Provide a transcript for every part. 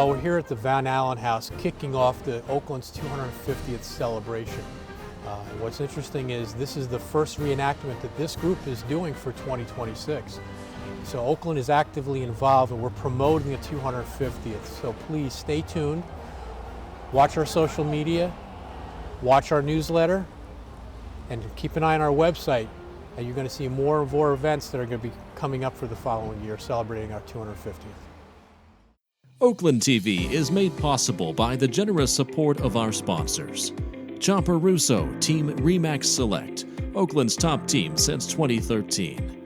Well, we're here at the Van Allen House kicking off the Oakland's 250th celebration. What's interesting is this is the first reenactment that this group is doing for 2026. So Oakland is actively involved and we're promoting the 250th. So please stay tuned, watch our social media, watch our newsletter, and keep an eye on our website. And you're going to see more and more events that are going to be coming up for the following year, celebrating our 250th. Oakland TV is made possible by the generous support of our sponsors. Chopper Russo, Team RE/MAX Select, Oakland's top team since 2013.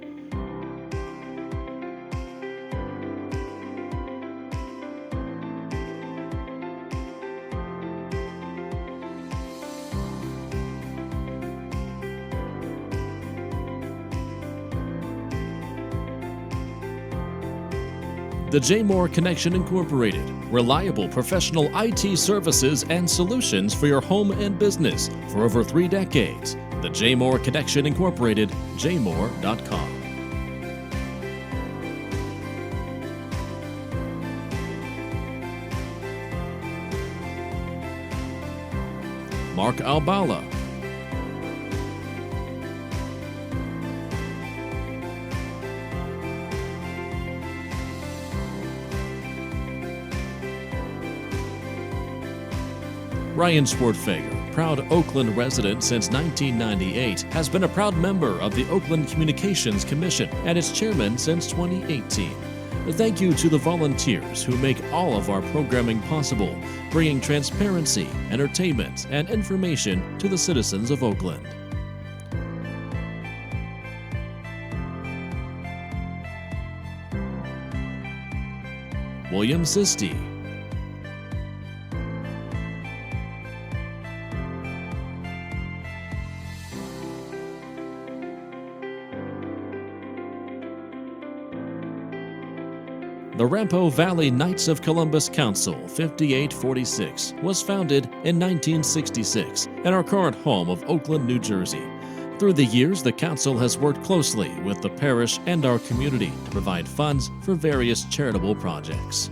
The J. Moore Connection Incorporated, reliable professional IT services and solutions for your home and business for over 3 decades. The J. Moore Connection Incorporated, jmore.com. Mark Albala, Ryan Schwartfeger, proud Oakland resident since 1998, has been a proud member of the Oakland Communications Commission and its chairman since 2018. Thank you to the volunteers who make all of our programming possible, bringing transparency, entertainment, and information to the citizens of Oakland. William Sisti, The Rampo Valley Knights of Columbus Council 5846 was founded in 1966 and our current home of Oakland, New Jersey. Through the years, the council has worked closely with the parish and our community to provide funds for various charitable projects.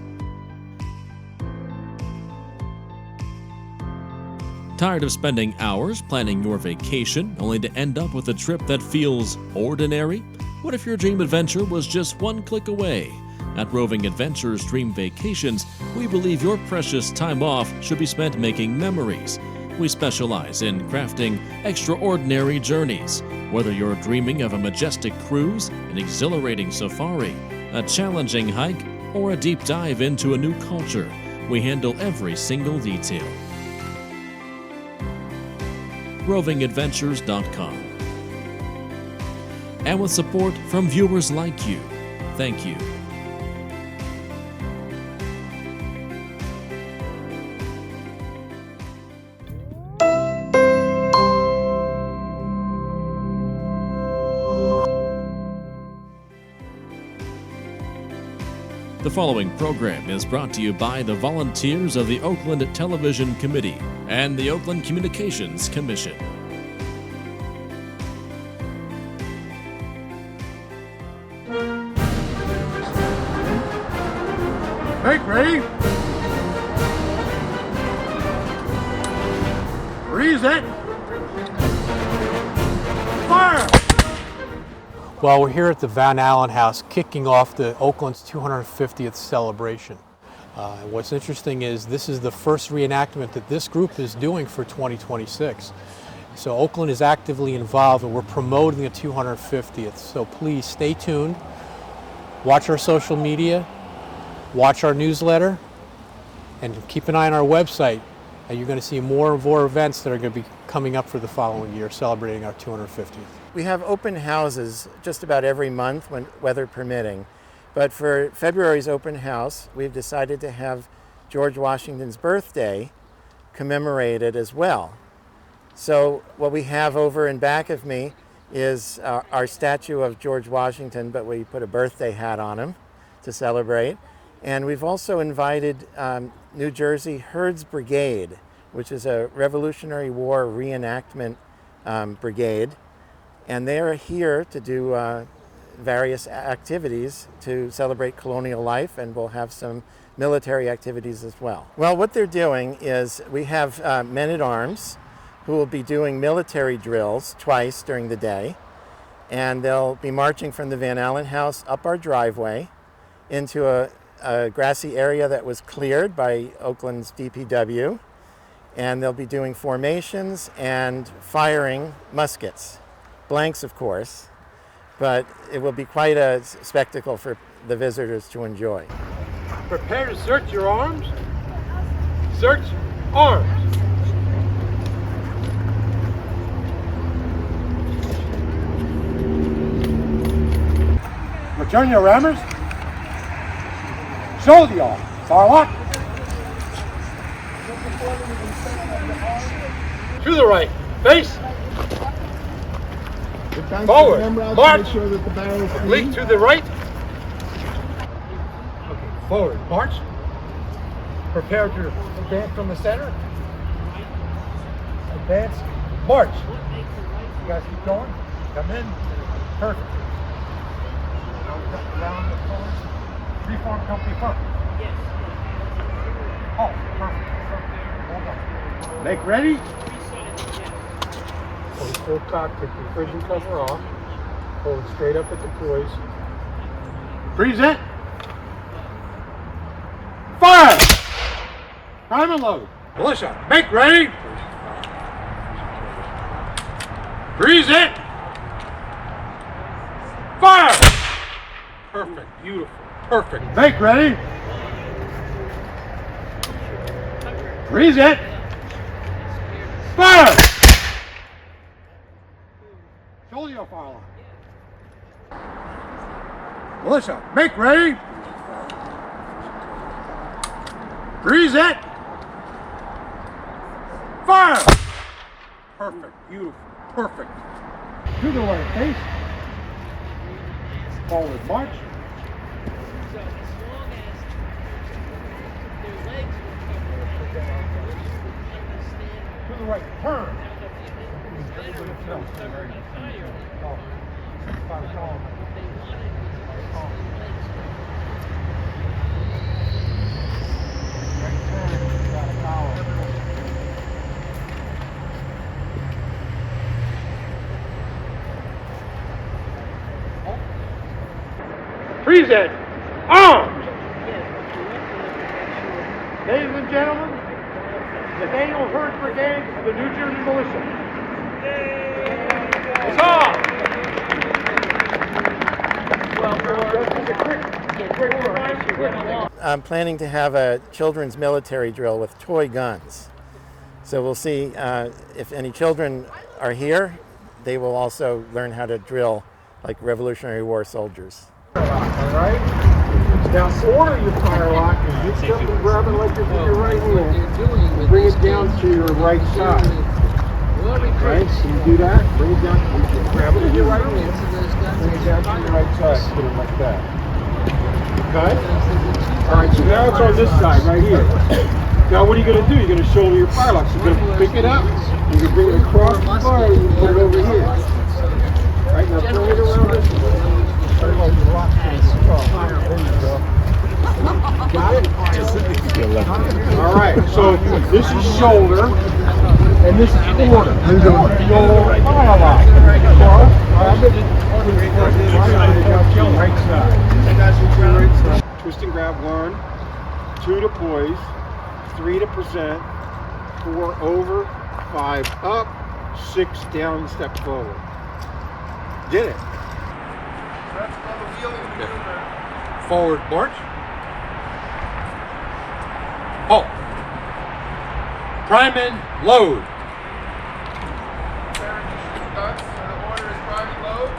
Tired of spending hours planning your vacation only to end up with a trip that feels ordinary? What if your dream adventure was just one click away? At Roving Adventures Dream Vacations, we believe your precious time off should be spent making memories. We specialize in crafting extraordinary journeys. Whether you're dreaming of a majestic cruise, an exhilarating safari, a challenging hike, or a deep dive into a new culture, we handle every single detail. RovingAdventures.com. And with support from viewers like you, thank you. The following program is brought to you by the volunteers of the Oakland Television Committee and the Oakland Communications Commission. Break ready. Reset. Fire! Well, we're here at the Van Allen House kicking off the Oakland's 250th celebration. What's interesting is this is the first reenactment that this group is doing for 2026. So Oakland is actively involved and we're promoting the 250th. So please stay tuned, watch our social media, watch our newsletter, and keep an eye on our website. And you're going to see more and more events that are going to be coming up for the following year, celebrating our 250th. We have open houses just about every month, when weather permitting. But for February's open house, we've decided to have George Washington's birthday commemorated as well. So what we have over in back of me is our statue of George Washington, but we put a birthday hat on him to celebrate. And we've also invited New Jersey Herds Brigade, which is a Revolutionary War reenactment brigade. And they are here to do various activities to celebrate colonial life, and we'll have some military activities as well. Well, what they're doing is we have men-at-arms who will be doing military drills twice during the day, and they'll be marching from the Van Allen House up our driveway into a grassy area that was cleared by Oakland's DPW, and they'll be doing formations and firing muskets, blanks of course, but it will be quite a spectacle for the visitors to enjoy. Prepare to search your arms. Search arms. Return your rammers. Shoulder y'all. Fire lock. To the right. Face. Forward. March. Oblique to the right. Okay. Forward. March. Prepare to advance from the center. Advance. March. You guys keep going. Come in. Perfect. Around the corner. Reform company front. Yes. Oh, perfect. Hold on. Make ready. Hold full cockpit, precision cover off. Hold it straight up at the poise. Present. Fire! Prime and load. Militia, make ready. Present. Fire! Perfect, beautiful, perfect. Make ready. Present. Fire! Shoulder your fire line. Militia, make ready. Present. Fire! Perfect, beautiful, perfect. To the right, face. Forward march. So as long as their legs were covered, To the right, turn. Present. Arms. Ladies and gentlemen, the Daniel Hurd Brigade of the New Jersey Militia. It's on. I'm planning to have a children's military drill with toy guns. So we'll see if any children are here, they will also learn how to drill like Revolutionary War soldiers. All right. Now order your fire lock and reach up and grab it like you're with your right hand. And bring it down to your right side. Right? So you do that. Bring it down. Grab it with your right hand. Bring it down to your right side. Put it like that. Okay. All right. So now it's on this side right here. Now what are you going to do? You're going to shoulder your fire lock. So you're going to pick it up. You're going to bring it across the fire and you put it over here. Right now, bring it around this way. Got it? All right, so this is shoulder, and this is order. Your fire lock. Right side. Twist and grab 1, 2 to poise, 3 to present, 4 over, 5 up, 6 down, step forward. Did it. Forward march. Halt. Prime and load. The order is prime and load.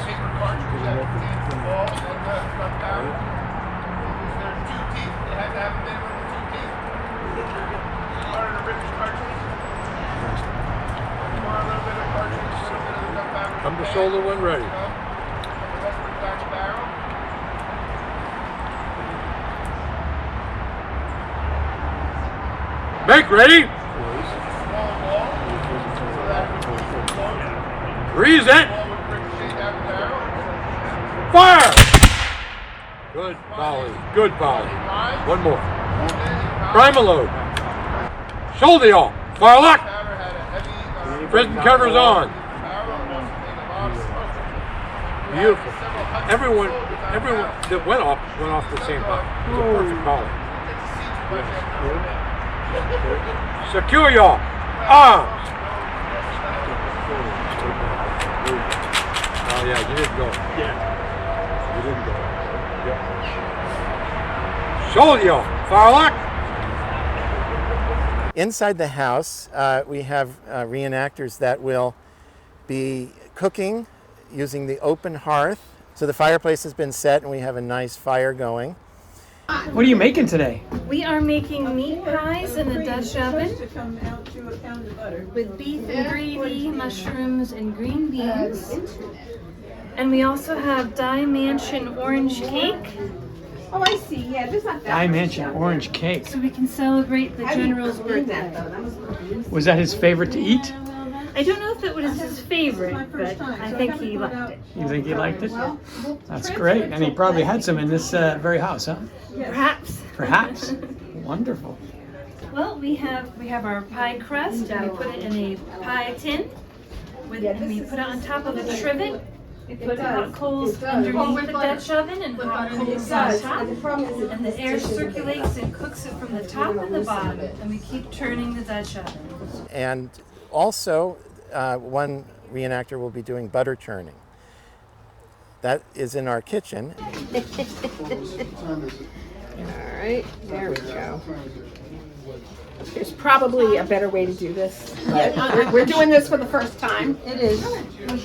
Paper cartridge that contains the ball and the front barrel. There's 2 teeth. They have to have a minimum of 2 teeth. Order the British cartridge. More a little bit of cartridge, a little bit of the gunpowder. Come to shoulder when ready. The rest of the back barrel. Make ready. Small ball. So that Reset. Fire! Good volley. Good volley. One more. Primal load. Shoulder off. Fire lock. Prison covers on. Beautiful. Everyone that went off the same time. It was a perfect volley. Secure y'all. Arms. Oh yeah, you didn't go. Yeah. You didn't go. Yeah. Shoulder y'all. Fire lock. Inside the house, we have reenactors that will be cooking using the open hearth. So the fireplace has been set and we have a nice fire going. What are you making today? We are making meat pies in the Dutch oven with beef and gravy, mushrooms, and green beans. And we also have Die Mansion orange cake, Oh, I see. Yeah, there's not that. I mentioned orange cake. so we can celebrate the general's birthday. Was that his favorite to eat? I don't know if it was his favorite, but I think he liked it. You think he liked it? That's great. And he probably had some in this very house, huh? Perhaps. Perhaps. Wonderful. Well, we have our pie crust, and we put it in a pie tin, and we put it on top of a trivet. We put hot coals underneath the Dutch oven and hot coals on top, and the air circulates and cooks it from the top and the bottom, and we keep turning the Dutch oven. And also, one reenactor will be doing butter churning. That is in our kitchen. All right, there we go. There's probably a better way to do this. We're doing this for the first time. It is.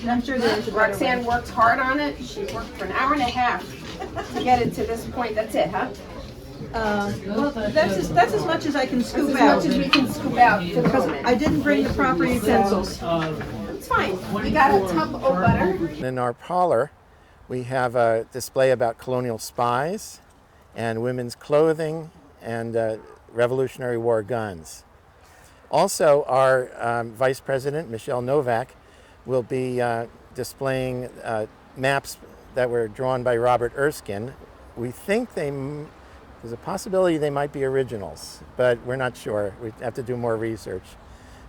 I'm sure there's. Roxanne worked hard on it. She worked for an hour and a half to get it to this point. That's it, huh? Well, that's as much as I can scoop As out. much as we can scoop out for the moment. I didn't bring the proper utensils. It's fine. We got a tub of butter. In our parlor, we have a display about colonial spies and women's clothing and Revolutionary War guns. Also, our Vice President, Michelle Novak, will be displaying maps that were drawn by Robert Erskine. We think there's a possibility they might be originals, but we're not sure. We have to do more research.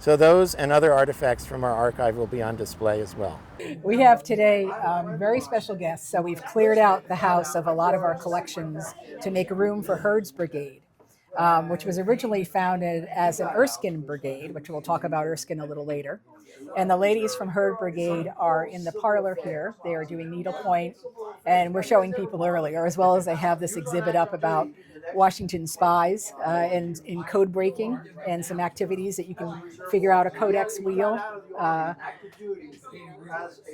So those and other artifacts from our archive will be on display as well. We have today very special guests. So we've cleared out the house of a lot of our collections to make room for Hurd's Brigade, which was originally founded as an Erskine Brigade, which we'll talk about Erskine a little later. And the ladies from Hurd Brigade are in the parlor here. They are doing needlepoint, and we're showing people earlier, as well as they have this exhibit up about Washington spies and in code breaking and some activities that you can figure out a codex wheel.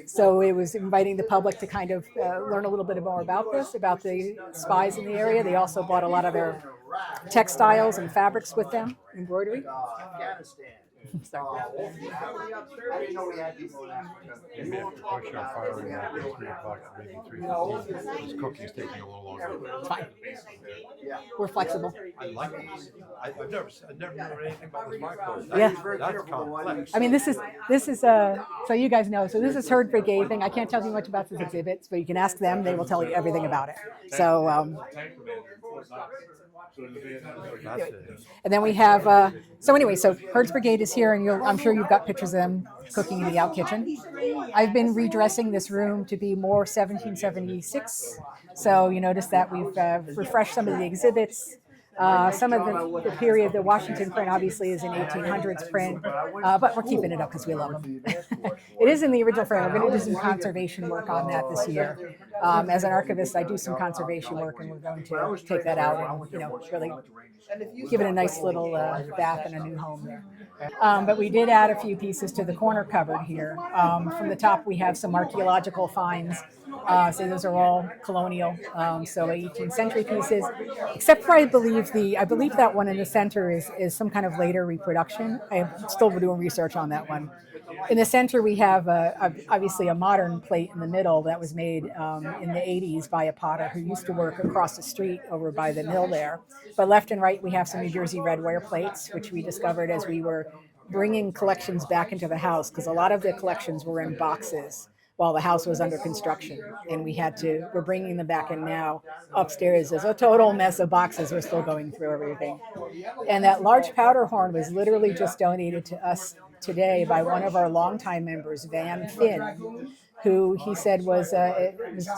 So it was inviting the public to kind of learn a little bit more about this, about the spies in the area. They also bought a lot of their textiles and fabrics with them, embroidery. Sorry. I didn't know we had people in Africa. Maybe after push our fire in at 3 o'clock, maybe 3:15. This cooking's taking a little longer. It's fine. We're flexible. I like it. I've never known anything about this microwave. Yeah. That's complex. I mean, this is so you guys know. So this is Hurd Brigade thing. I can't tell you much about this exhibit, but you can ask them. They will tell you everything about it. So, and then we have. So anyway, so Hurd's Brigade is here, and I'm sure you've got pictures of them cooking in the out kitchen. I've been redressing this room to be more 1776. So you notice that we've refreshed some of the exhibits. Some of the period, the Washington print obviously is an 1800s print, but we're keeping it up because we love them. It is in the original frame. We're going to do some conservation work on that this year. As an archivist, I do some conservation work, and we're going to take that out and really give it a nice little bath and a new home there. But we did add a few pieces to the corner cupboard here. From the top, we have some archaeological finds. So those are all colonial, so 18th century pieces, except for I believe that one in the center is some kind of later reproduction. I'm still doing research on that one. In the center, we have obviously a modern plate in the middle that was made in the 80s by a potter who used to work across the street over by the mill there. But left and right, we have some New Jersey redware plates, which we discovered as we were bringing collections back into the house because a lot of the collections were in boxes while the house was under construction, and we're bringing them back in now. Upstairs is a total mess of boxes. We're still going through everything. And that large powder horn was literally just donated to us today by one of our longtime members, Van Finn, who he said it was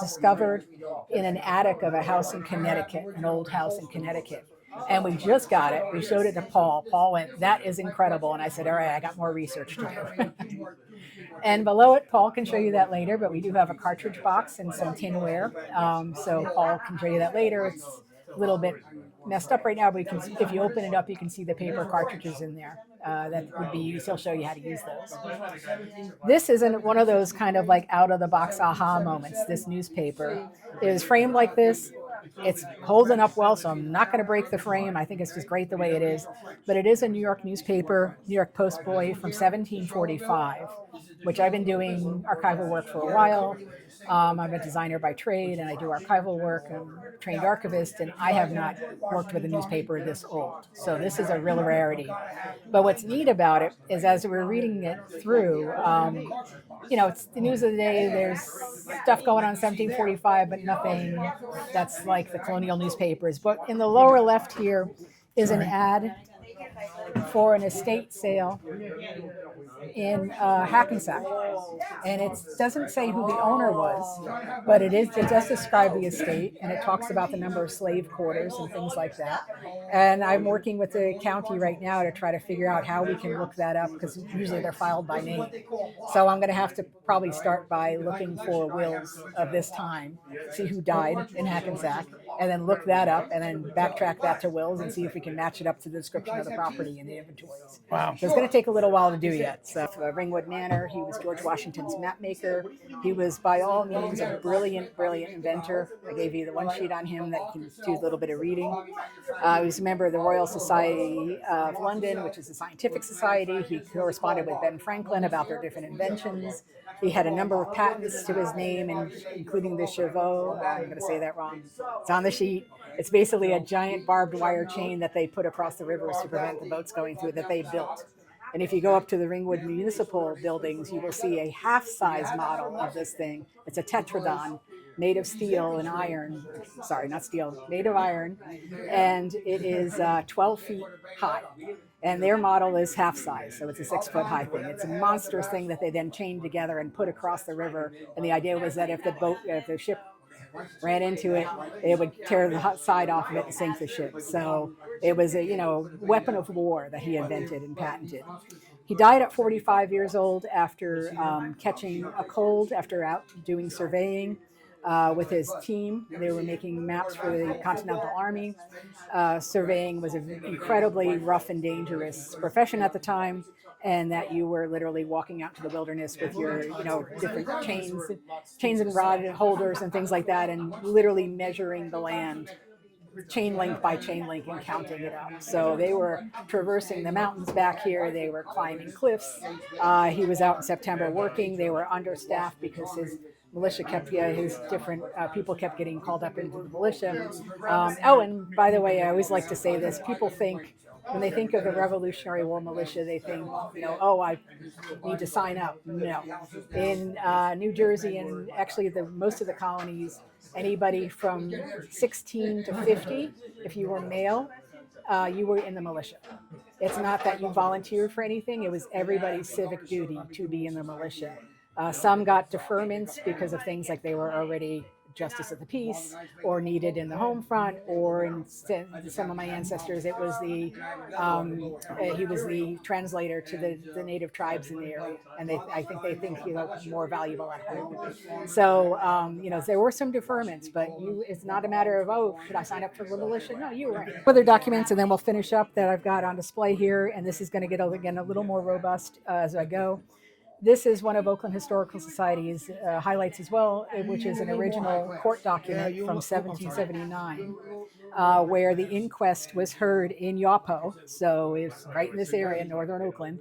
discovered in an attic of a house in Connecticut, an old house in Connecticut. And we just got it. We showed it to Paul. Paul went, "That is incredible." And I said, "All right, I got more research to do." And below it, Paul can show you that later, but we do have a cartridge box and some tinware. So Paul can show you that later. It's a little bit messed up right now, but if you open it up, you can see the paper cartridges in there. That would be used. He'll show you how to use those. This isn't one of those kind of like out of the box aha moments. This newspaper is framed like this. It's holding up well, so I'm not going to break the frame. I think it's just great the way it is. But it is a New York newspaper, New York Post Boy from 1745, which I've been doing archival work for a while. I'm a designer by trade, and I do archival work. I'm a trained archivist, and I have not worked with a newspaper this old. So this is a real rarity. But what's neat about it is as we're reading it through, it's the news of the day. There's stuff going on in 1745, but nothing that's like the colonial newspapers. But in the lower left here is an ad for an estate sale in Hackensack, and it doesn't say who the owner was, but it does describe the estate, and it talks about the number of slave quarters and things like that. And I'm working with the county right now to try to figure out how we can look that up, because usually they're filed by name. So I'm going to have to probably start by looking for wills of this time, see who died in Hackensack, and then look that up, and then backtrack that to wills and see if we can match it up to the description of the property in the inventories. Wow. So it's going to take a little while to do yet. So Ringwood Manor, he was George Washington's map maker. He was by all means a brilliant, brilliant inventor. I gave you the one sheet on him that you can do a little bit of reading. He was a member of the Royal Society of London, which is a scientific society. He corresponded with Ben Franklin about their different inventions. He had a number of patents to his name, including the Chevaux. I'm going to say that wrong. It's on the sheet. It's basically a giant barbed wire chain that they put across the rivers to prevent the boats going through, that they built. And if you go up to the Ringwood Municipal buildings, you will see a half-size model of this thing. It's a Tetradon made of steel and iron. Sorry, not steel, made of iron. And it is 12 feet high. And their model is half-size, so it's a 6-foot high thing. It's a monstrous thing that they then chained together and put across the river. And the idea was that if the ship ran into it, it would tear the side off of it and sink the ship. So it was a weapon of war that he invented and patented. He died at 45 years old after catching a cold after out doing surveying with his team. They were making maps for the Continental Army. Surveying was an incredibly rough and dangerous profession at the time, and that you were literally walking out to the wilderness with your, different chains and rod holders and things like that, and literally measuring the land chain link by chain link and counting it up. So they were traversing the mountains back here. They were climbing cliffs. He was out in September working. They were understaffed because his militia his different people kept getting called up into the militia. And by the way, I always like to say this. People think, when they think of the Revolutionary War militia, they think, I need to sign up. No. In New Jersey and actually most of the colonies, anybody from 16 to 50, if you were male, you were in the militia. It's not that you volunteered for anything. It was everybody's civic duty to be in the militia. Some got deferments because of things like they were already justice of the peace or needed in the home front, or in some of my ancestors, it was he was the translator to the native tribes in the area, and I think they think more valuable at home. So there were some deferments, but it's not a matter of should I sign up for the militia? No, you were. Other documents, and then we'll finish up that I've got on display here, and this is going to get again a little more robust as I go. This is one of Oakland Historical Society's highlights as well, which is an original court document from 1779, where the inquest was heard in Yawpo. So it's right in this area, in northern Oakland.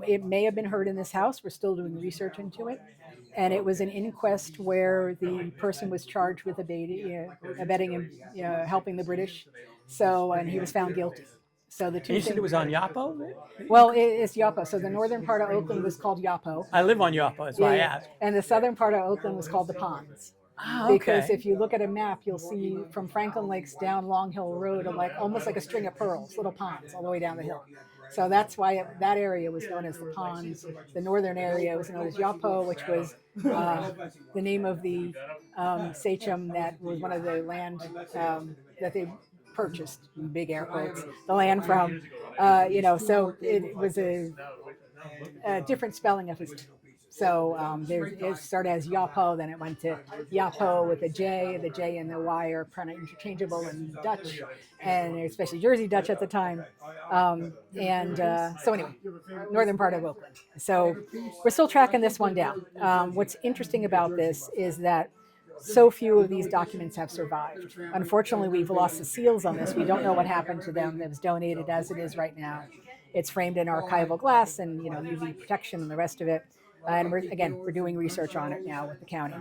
It may have been heard in this house. We're still doing research into it. And it was an inquest where the person was charged with abetting and helping the British. And he was found guilty. So the two You said things- it was on Yapo? Well, it's Yapo. So the northern part of Oakland was called Yapo. I live on Yapo, that's why I Yeah, asked. and the southern part of Oakland was called the Ponds. Ah, Because okay. if you look at a map, you'll see from Franklin Lakes down Long Hill Road, like almost like a string of pearls, little ponds all the way down the hill. So that's why that area was known as the Ponds. The northern area was known as Yapo, which was the name of the sachem that was one of the land that they purchased, in big air quotes, the land from. So it was a different spelling of his name. So it started as Yapo, then it went to Yapo with a J. The J and the Y are kind of interchangeable in Dutch, and especially Jersey Dutch at the time. So anyway, northern part of Oakland. So we're still tracking this one down. What's interesting about this is that so few of these documents have survived. Unfortunately, we've lost the seals on this. We don't know what happened to them. It was donated as it is right now. It's framed in archival glass and UV protection and the rest of it. And we're doing research on it now with the county.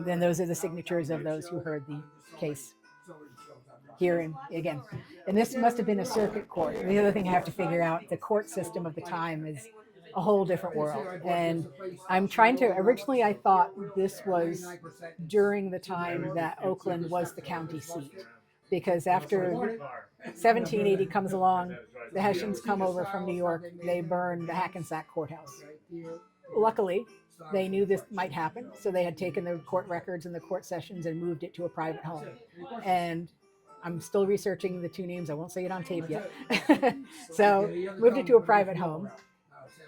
Then those are the signatures of those who heard the case here. And this must have been a circuit court. And the other thing I have to figure out, the court system of the time is a whole different world. And I'm trying to, originally I thought this was during the time that Oakland was the county seat. Because after 1780 comes along, the Hessians come over from New York, they burn the Hackensack courthouse. Luckily, they knew this might happen, so they had taken the court records and the court sessions and moved it to a private home. And I'm still researching the two names. I won't say it on tape yet. So moved it to a private home.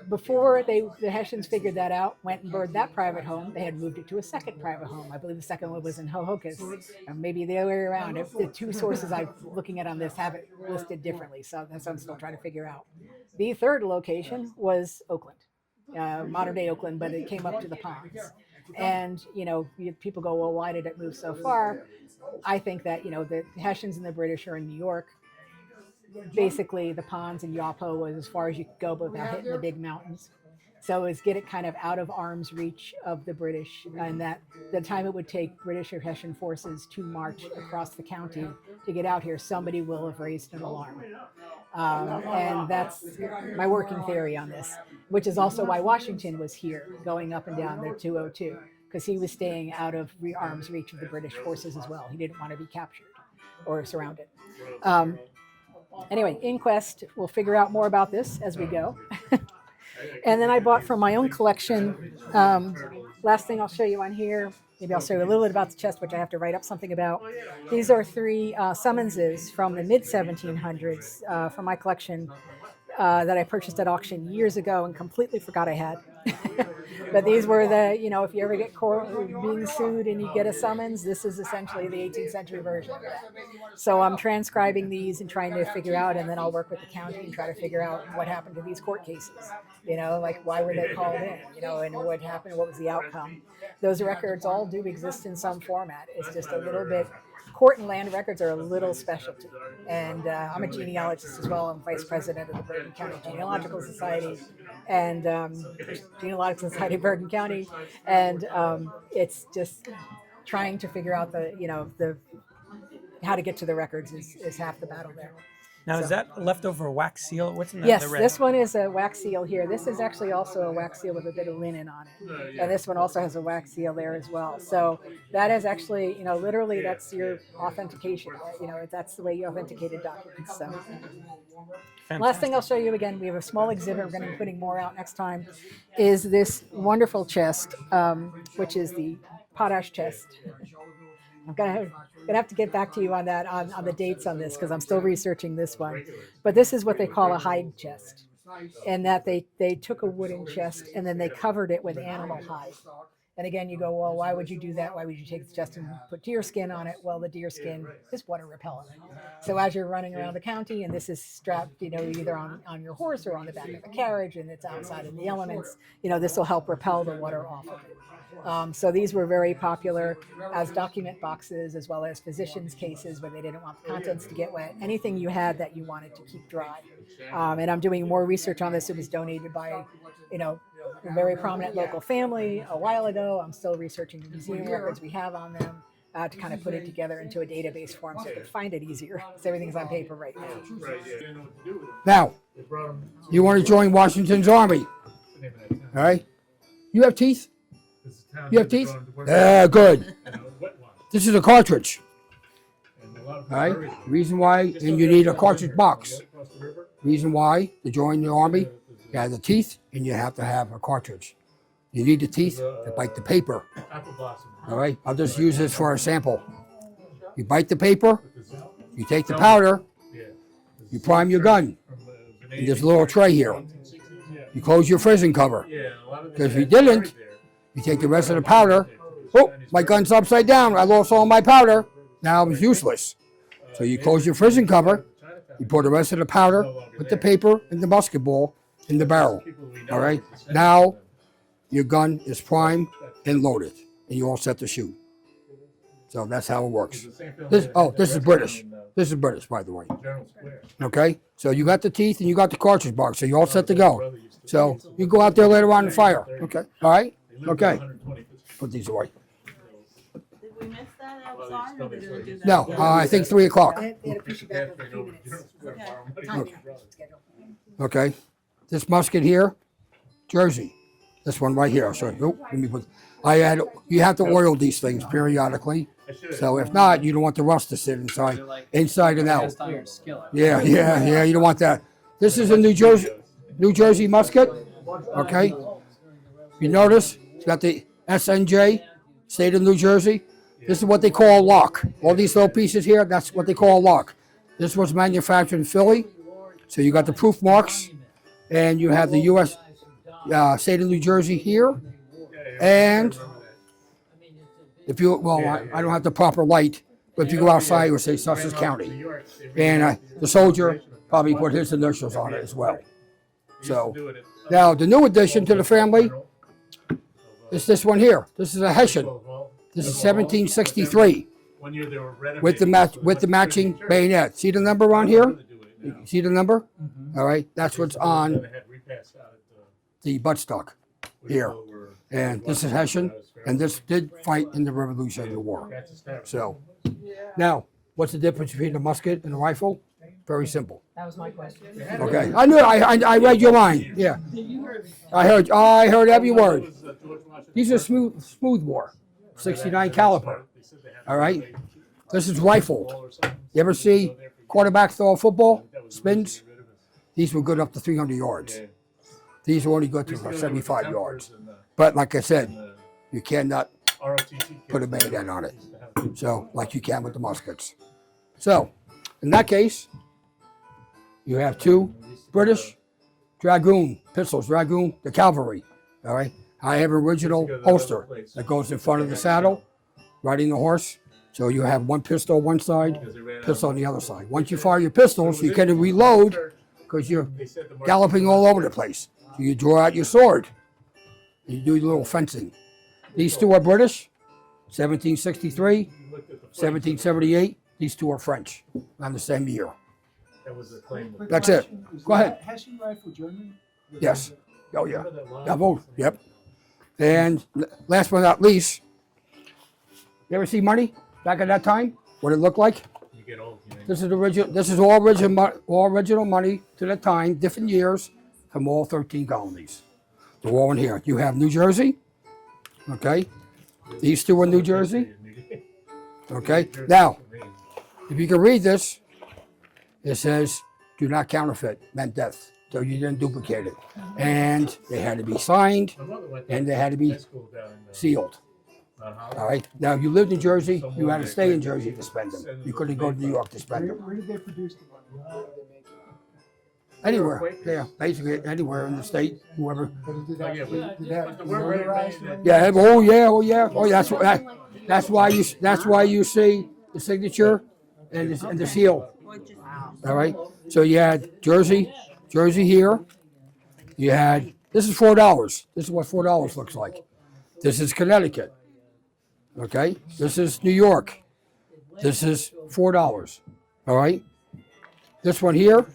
Before the Hessians figured that out, went and burned that private home, they had moved it to a second private home. I believe the second one was in Hohokus, or maybe the other way around. The two sources I'm looking at on this have it listed differently, so that's what I'm still trying to figure out. The third location was Oakland. Modern day Oakland, but it came up to the Ponds. And, people go, well, why did it move so far? I think that, the Hessians and the British are in New York. Basically, the Ponds and Yapo was as far as you could go without hitting the big mountains. So it's get it kind of out of arm's reach of the British, and that the time it would take British or Hessian forces to march across the county to get out here, somebody will have raised an alarm. And that's my working theory on this, which is also why Washington was here going up and down the 202, because he was staying out of arm's reach of the British forces as well. He didn't want to be captured or surrounded. Anyway, inquest, we'll figure out more about this as we go. And then I bought from my own collection, last thing I'll show you on here, maybe I'll show you a little bit about the chest, which I have to write up something about. These are 3 summonses from the mid-1700s from my collection that I purchased at auction years ago and completely forgot I had. But these were if you ever get being sued and you get a summons, this is essentially the 18th century version of that. So I'm transcribing these and trying to figure out, and then I'll work with the county and try to figure out what happened to these court cases. Like why were they called in, and what happened, what was the outcome. Those records all do exist in some format. It's just a little bit, court and land records are a little specialty. And I'm a genealogist as well. I'm vice president of the Bergen County Genealogical Society and Genealogical Society of Bergen County. And it's just trying to figure out the how to get to the records is half the battle there. Now, is that leftover wax seal? What's in Yes, the red? this one is a wax seal here. This is actually also a wax seal with a bit of linen on it. And this one also has a wax seal there as well. So that is actually, literally that's your authentication. That's the way you authenticated documents. So last thing I'll show you again, we have a small exhibit. We're going to be putting more out next time, is this wonderful chest, which is the potash chest. I'm gonna have to get back to you on that, on the dates on this, because I'm still researching this one. But this is what they call a hide chest, and that they took a wooden chest and then they covered it with animal hide. And again, you go, well, why would you do that? Why would you take the chest and put deer skin on it? Well, the deer skin is water repellent. So as you're running around the county, and this is strapped, either on your horse or on the back of a carriage, and it's outside in the elements, this will help repel the water off of it. So these were very popular as document boxes, as well as physicians' cases where they didn't want the contents to get wet. Anything you had that you wanted to keep dry. And I'm doing more research on this. It was donated by, a very prominent local family a while ago. I'm still researching the museum records we have on them. to kind of put it together into a database form so you can find it easier because everything's on paper right now. Now, you want to join Washington's Army. All right? You have teeth? You have teeth? Yeah, good. This is a cartridge. All right? Reason why, and you need a cartridge box. Reason why to join the Army, you have the teeth and you have to have a cartridge. You need the teeth to bite the paper. All right? I'll just use this for a sample. You bite the paper, you take the powder, you prime your gun. And there's a little tray here. You close your prison cover. Because if you didn't, you take the rest of the powder. Oh, my gun's upside down. I lost all my powder. Now it's useless. So you close your prison cover. You pour the rest of the powder with the paper and the musket ball in the barrel. All right? Now your gun is primed and loaded, and you're all set to shoot. So that's how it works. This is British. This is British, by the way. Okay? So you got the teeth and you got the cartridge box, so you're all set to go. So you go out there later on and fire. Okay? All right? Okay. Put these away. Did we miss that outside or did we do that? No, I think 3 o'clock. Okay. This musket here, Jersey. This one right here. So, let me put. You have to oil these things periodically. So if not, you don't want the rust to sit inside and out. Yeah. You don't want that. This is a New Jersey musket. Okay. You notice it's got the SNJ, State of New Jersey. This is what they call a lock. All these little pieces here, that's what they call a lock. This was manufactured in Philly. So you got the proof marks, and you have the U.S. State of New Jersey here. And if you, I don't have the proper light, but if you go outside, it will say Sussex County. And the soldier probably put his initials on it as well. So now the new addition to the family is this one here. This is a Hessian. This is 1763 with the matching bayonet. See the number on here? See the number? All right, that's what's on the buttstock here. And this is Hessian, and this did fight in the Revolutionary War. So now, what's the difference between a musket and a rifle? Very simple. That was my question. Okay, I knew it. I read your mind. Yeah, I heard every word. These are smooth bore, 69 caliber. All right, this is rifled. You ever see quarterbacks throw a football? Spins. These were good up to 300 yards. These are only good to about 75 yards. But like I said, you cannot put a bayonet on it. So, like you can with the muskets. So, in that case, you have 2 British Dragoon pistols, the cavalry. All right. I have an original holster that goes in front of the saddle, riding the horse. So you have 1 pistol on one side, pistol on the other side. Once you fire your pistols, you can reload because you're galloping all over the place. So you draw out your sword. You do a little fencing. These 2 are British, 1763, 1778. These 2 are French, on the same year. That's it. Go ahead. Hessian rifle German? Yes. Oh, yeah. Yep. And last but not least, you ever see money back at that time? What it looked like? This is original. This is all original money to that time, different years, from all 13 colonies. They're all in here. You have New Jersey. Okay. These 2 are New Jersey. Okay. Now, if you can read this, it says, "Do not counterfeit," meant death. So you didn't duplicate it. And they had to be signed, and they had to be sealed. All right. Now, if you lived in Jersey, you had to stay in Jersey to spend them. You couldn't go to New York to spend them. Where did they produce the money? Anywhere. Yeah, basically anywhere in the state, whoever. Did that notarized? Yeah. Oh yeah. That's why you see the signature and the seal. All right. So you had Jersey here. You had, this is $4. This is what $4 looks like. This is Connecticut. Okay. This is New York. This is $4. All right. This one here,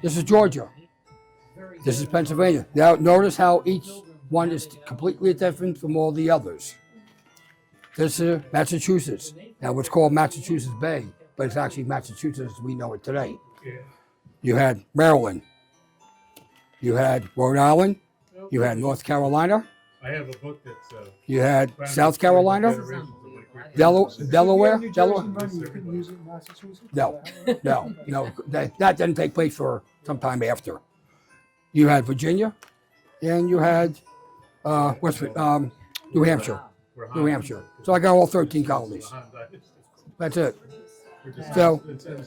this is Georgia. This is Pennsylvania. Now notice how each one is completely different from all the others. This is Massachusetts. Now, what's called Massachusetts Bay, but it's actually Massachusetts as we know it today. You had Maryland. You had Rhode Island. You had North Carolina. I have a book that's. You had South Carolina. Delaware. You couldn't use it in Massachusetts? No. That didn't take place for some time after. You had Virginia, and you had New Hampshire. New Hampshire. So I got all 13 colonies. That's it. So,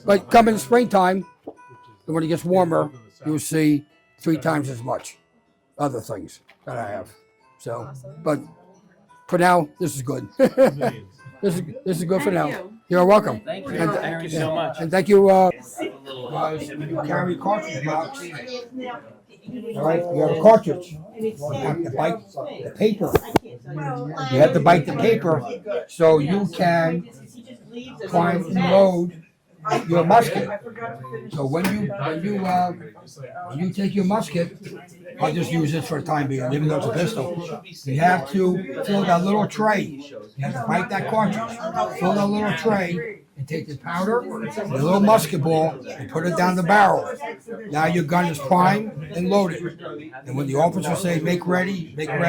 but come in springtime, and when it gets warmer, you'll see 3 times as much other things that I have. So, but for now, this is good. This is good for now. You're welcome. Thank you. And, Thank you so much. And thank you. Guys, when you carry a cartridge box, all right, you have a cartridge. You have to bite the paper. You have to bite the paper so you can prime and load your musket. So when you take your musket, I'll just use this for the time being, even though it's a pistol. You have to fill that little tray. You have to bite that cartridge, fill that little tray, and take the powder, the little musket ball, and put it down the barrel. Now your gun is primed and loaded. And when the officer says, make ready, there'll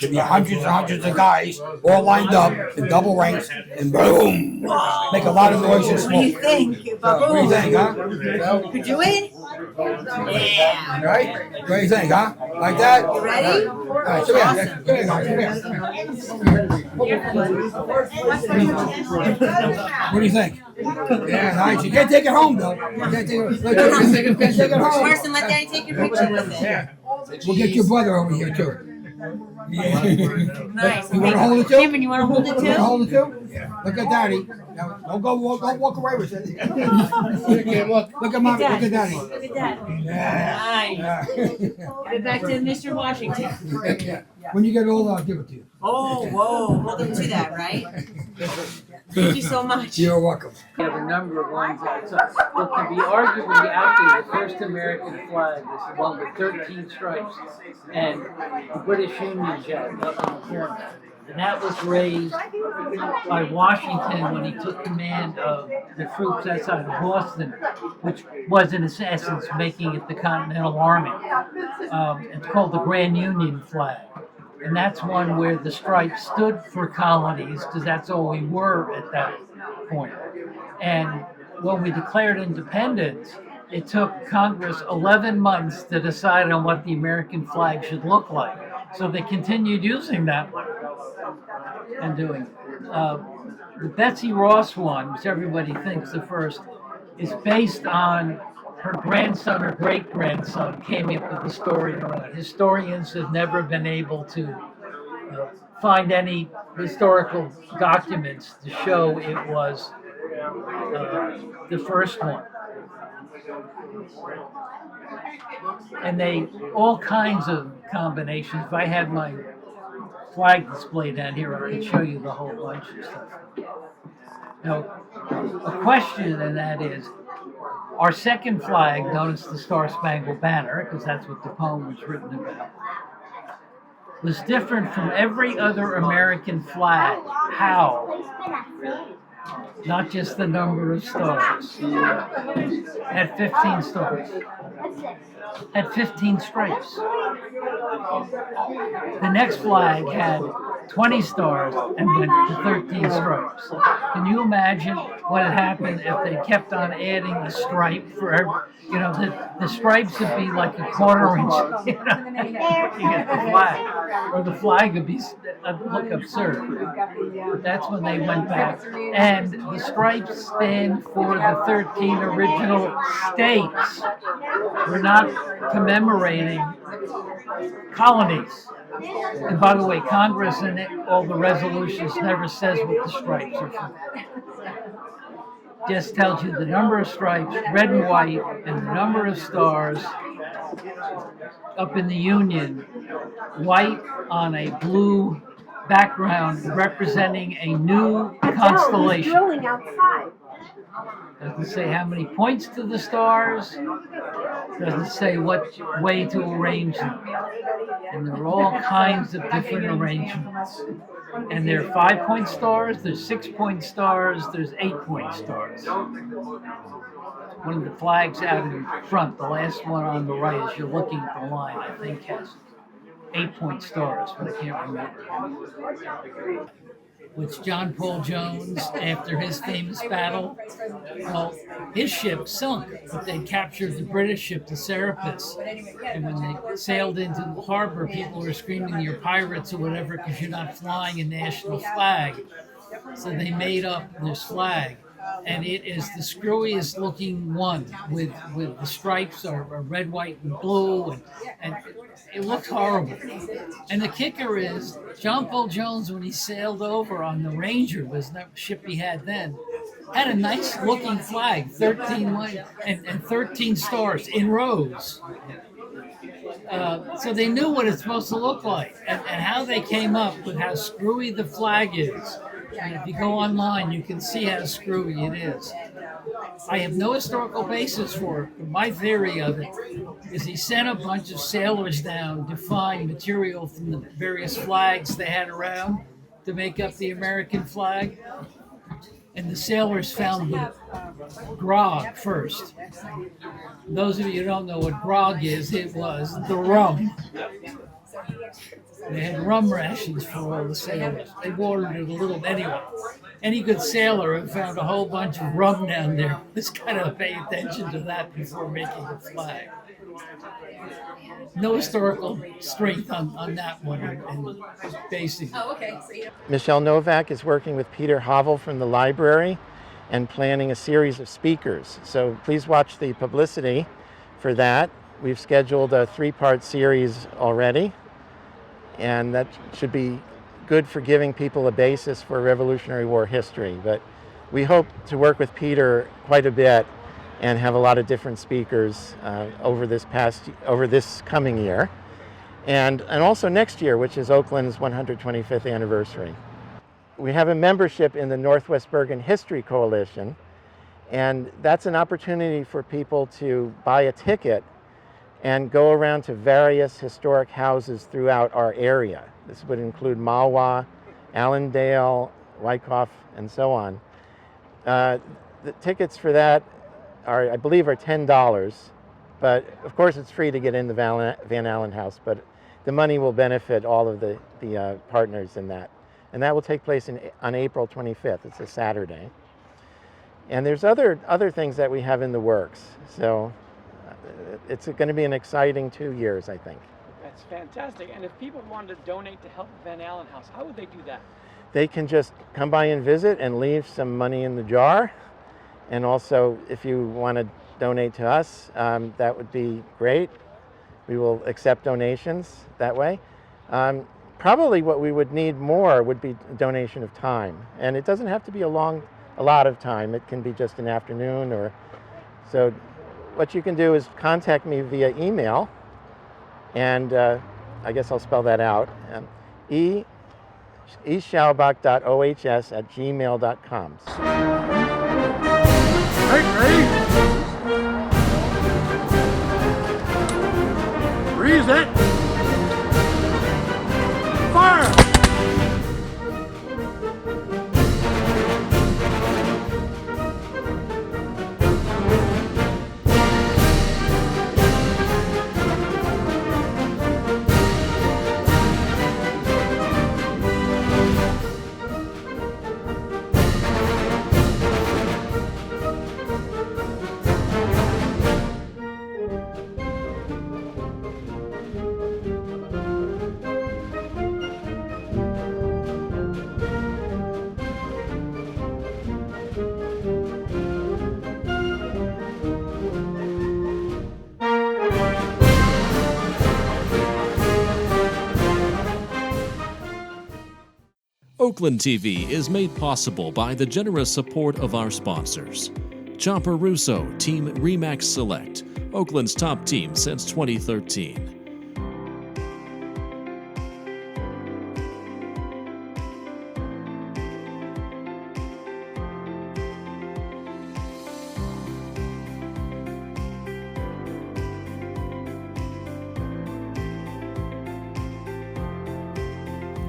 be hundreds and hundreds of guys all lined up in double ranks, and boom, make a lot of noise and smoke. What do you think? What do you think, huh? Could do it? Yeah. Right? What do you think, huh? Like that? You ready? All right, come here. Come here, guys. Come here. What do you think? Yeah, nice. You can't take it home, though. You can't take it home. Worse than let Daddy take your picture with it. Yeah. We'll get your brother over here, too. Yeah. Nice. You want to hold it, too? Cameron, you want to hold it, too? You want to hold it, too? Yeah. Look at Daddy. Now, don't walk away with it. Look at Mommy. Look at Daddy. Look at that. Yeah. Nice. Give it back to Mr. Washington. Yeah. When you get older, I'll give it to you. Oh, whoa. Hold him to that, right? Thank you so much. You're welcome. We have a number of ones outside. What can be arguably out there, the first American flag, this is one with 13 stripes, and the British Union Jack up in the corner. And that was raised by Washington when he took command of the troops outside of Boston, which was in essence making it the Continental Army. It's called the Grand Union flag. And that's one where the stripes stood for colonies, because that's all we were at that point. And when we declared independence, it took Congress 11 months to decide on what the American flag should look like. So they continued using that one and doing it. The Betsy Ross one, which everybody thinks the first, is based on her grandson or great-grandson came up with the story around it. Historians have never been able to find any historical documents to show it was the first one. And they, all kinds of combinations. If I had my flag display down here, I could show you the whole bunch of stuff. Now, a question, and that is, our second flag, known as the Star-Spangled Banner, because that's what the poem was written about, was different from every other American flag. How? Not just the number of stars. It had 15 stars. Had 15 stripes. The next flag had 20 stars and went to 13 stripes. Can you imagine what had happened if they kept on adding a stripe for every, the stripes would be like a quarter inch, to get the flag. Or the flag would be look absurd. But that's when they went back. And the stripes stand for the 13 original states. We're not commemorating colonies. And by the way, Congress and all the resolutions never says what the stripes are for. Just tells you the number of stripes, red and white, and the number of stars up in the Union, white on a blue background representing a new constellation. Doesn't say how many points to the stars. Doesn't say what way to arrange them. And there are all kinds of different arrangements. And there are 5-point stars, there's 6-point stars, there's 8-point stars. One of the flags out in front, the last one on the right as you're looking at the line, I think has 8-point stars, but I can't remember. With John Paul Jones after his famous battle. Well, his ship sunk, but they captured the British ship, the Serapis. And when they sailed into the harbor, people were screaming, "You're pirates," or whatever, because you're not flying a national flag. So they made up this flag. And it is the screwiest looking one with the stripes are red, white, and blue, and it looks horrible. And the kicker is John Paul Jones, when he sailed over on the Ranger, was the ship he had then, had a nice looking flag, 13 white and 13 stars in rows. So they knew what it's supposed to look like, and how they came up with how screwy the flag is. And if you go online, you can see how screwy it is. I have no historical basis for it, but my theory of it is he sent a bunch of sailors down to find material from the various flags they had around to make up the American flag. And the sailors found the grog first. Those of you who don't know what grog is, it was the rum. They had rum rations for all the sailors. They watered it a little anyway. Any good sailor who found a whole bunch of rum down there was kind of pay attention to that before making the flag. No historical strength on that one, and basically. Michelle Novak is working with Peter Havel from the library and planning a series of speakers. So please watch the publicity for that. We've scheduled a 3-part series already, and that should be good for giving people a basis for Revolutionary War history. But we hope to work with Peter quite a bit and have a lot of different speakers over this coming year, and also next year, which is Oakland's 125th anniversary. We have a membership in the Northwest Bergen History Coalition, and that's an opportunity for people to buy a ticket and go around to various historic houses throughout our area. This would include Mahwah, Allendale, Wyckoff, and so on. The tickets for that I believe are $10, but of course it's free to get in the Van Allen House, but the money will benefit all of the partners in that. And that will take place on April 25th. It's a Saturday. And there's other things that we have in the works. So it's going to be an exciting 2 years, I think. That's fantastic. And if people wanted to donate to help Van Allen House, how would they do that? They can just come by and visit and leave some money in the jar. And also, if you want to donate to us, that would be great. We will accept donations that way. Probably what we would need more would be a donation of time. And it doesn't have to be a lot of time. It can be just an afternoon or so. What you can do is contact me via email, and I guess I'll spell that out. eschaubach.ohs@gmail.com. Ready? Freeze it! Fire! Oakland TV is made possible by the generous support of our sponsors. Chopper Russo, Team Remax Select, Oakland's top team since 2013.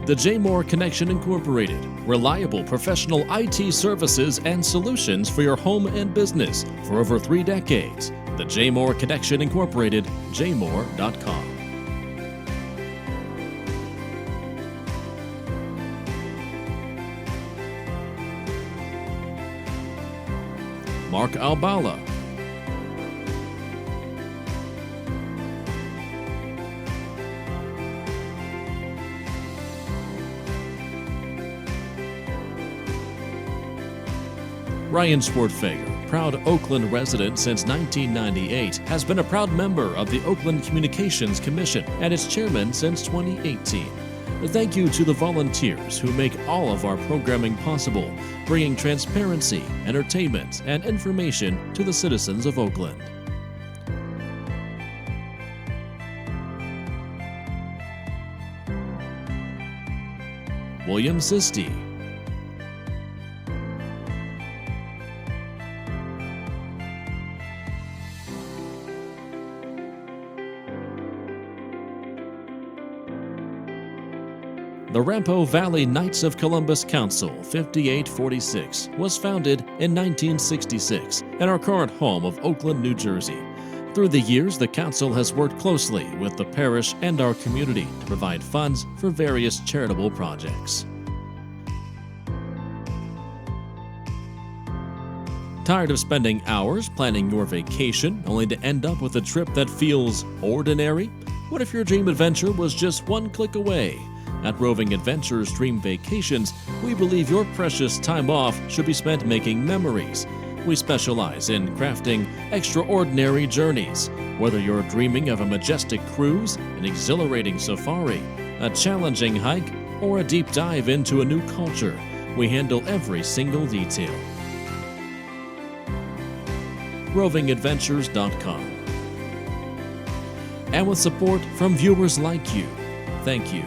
The J. Moore Connection Incorporated. Reliable professional IT services and solutions for your home and business for over 3 decades. The J. Moore Connection Incorporated, jmore.com. Mark Albala. Ryan Swartfager, proud Oakland resident since 1998, has been a proud member of the Oakland Communications Commission and its chairman since 2018. Thank you to the volunteers who make all of our programming possible, bringing transparency, entertainment, and information to the citizens of Oakland. William Sisti. The Rampo Valley Knights of Columbus Council 5846 was founded in 1966 and our current home of Oakland, New Jersey. Through the years, the council has worked closely with the parish and our community to provide funds for various charitable projects. Tired of spending hours planning your vacation only to end up with a trip that feels ordinary? What if your dream adventure was just one click away? At Roving Adventures Dream Vacations, we believe your precious time off should be spent making memories. We specialize in crafting extraordinary journeys. Whether you're dreaming of a majestic cruise, an exhilarating safari, a challenging hike, or a deep dive into a new culture, we handle every single detail. RovingAdventures.com. And with support from viewers like you, thank you.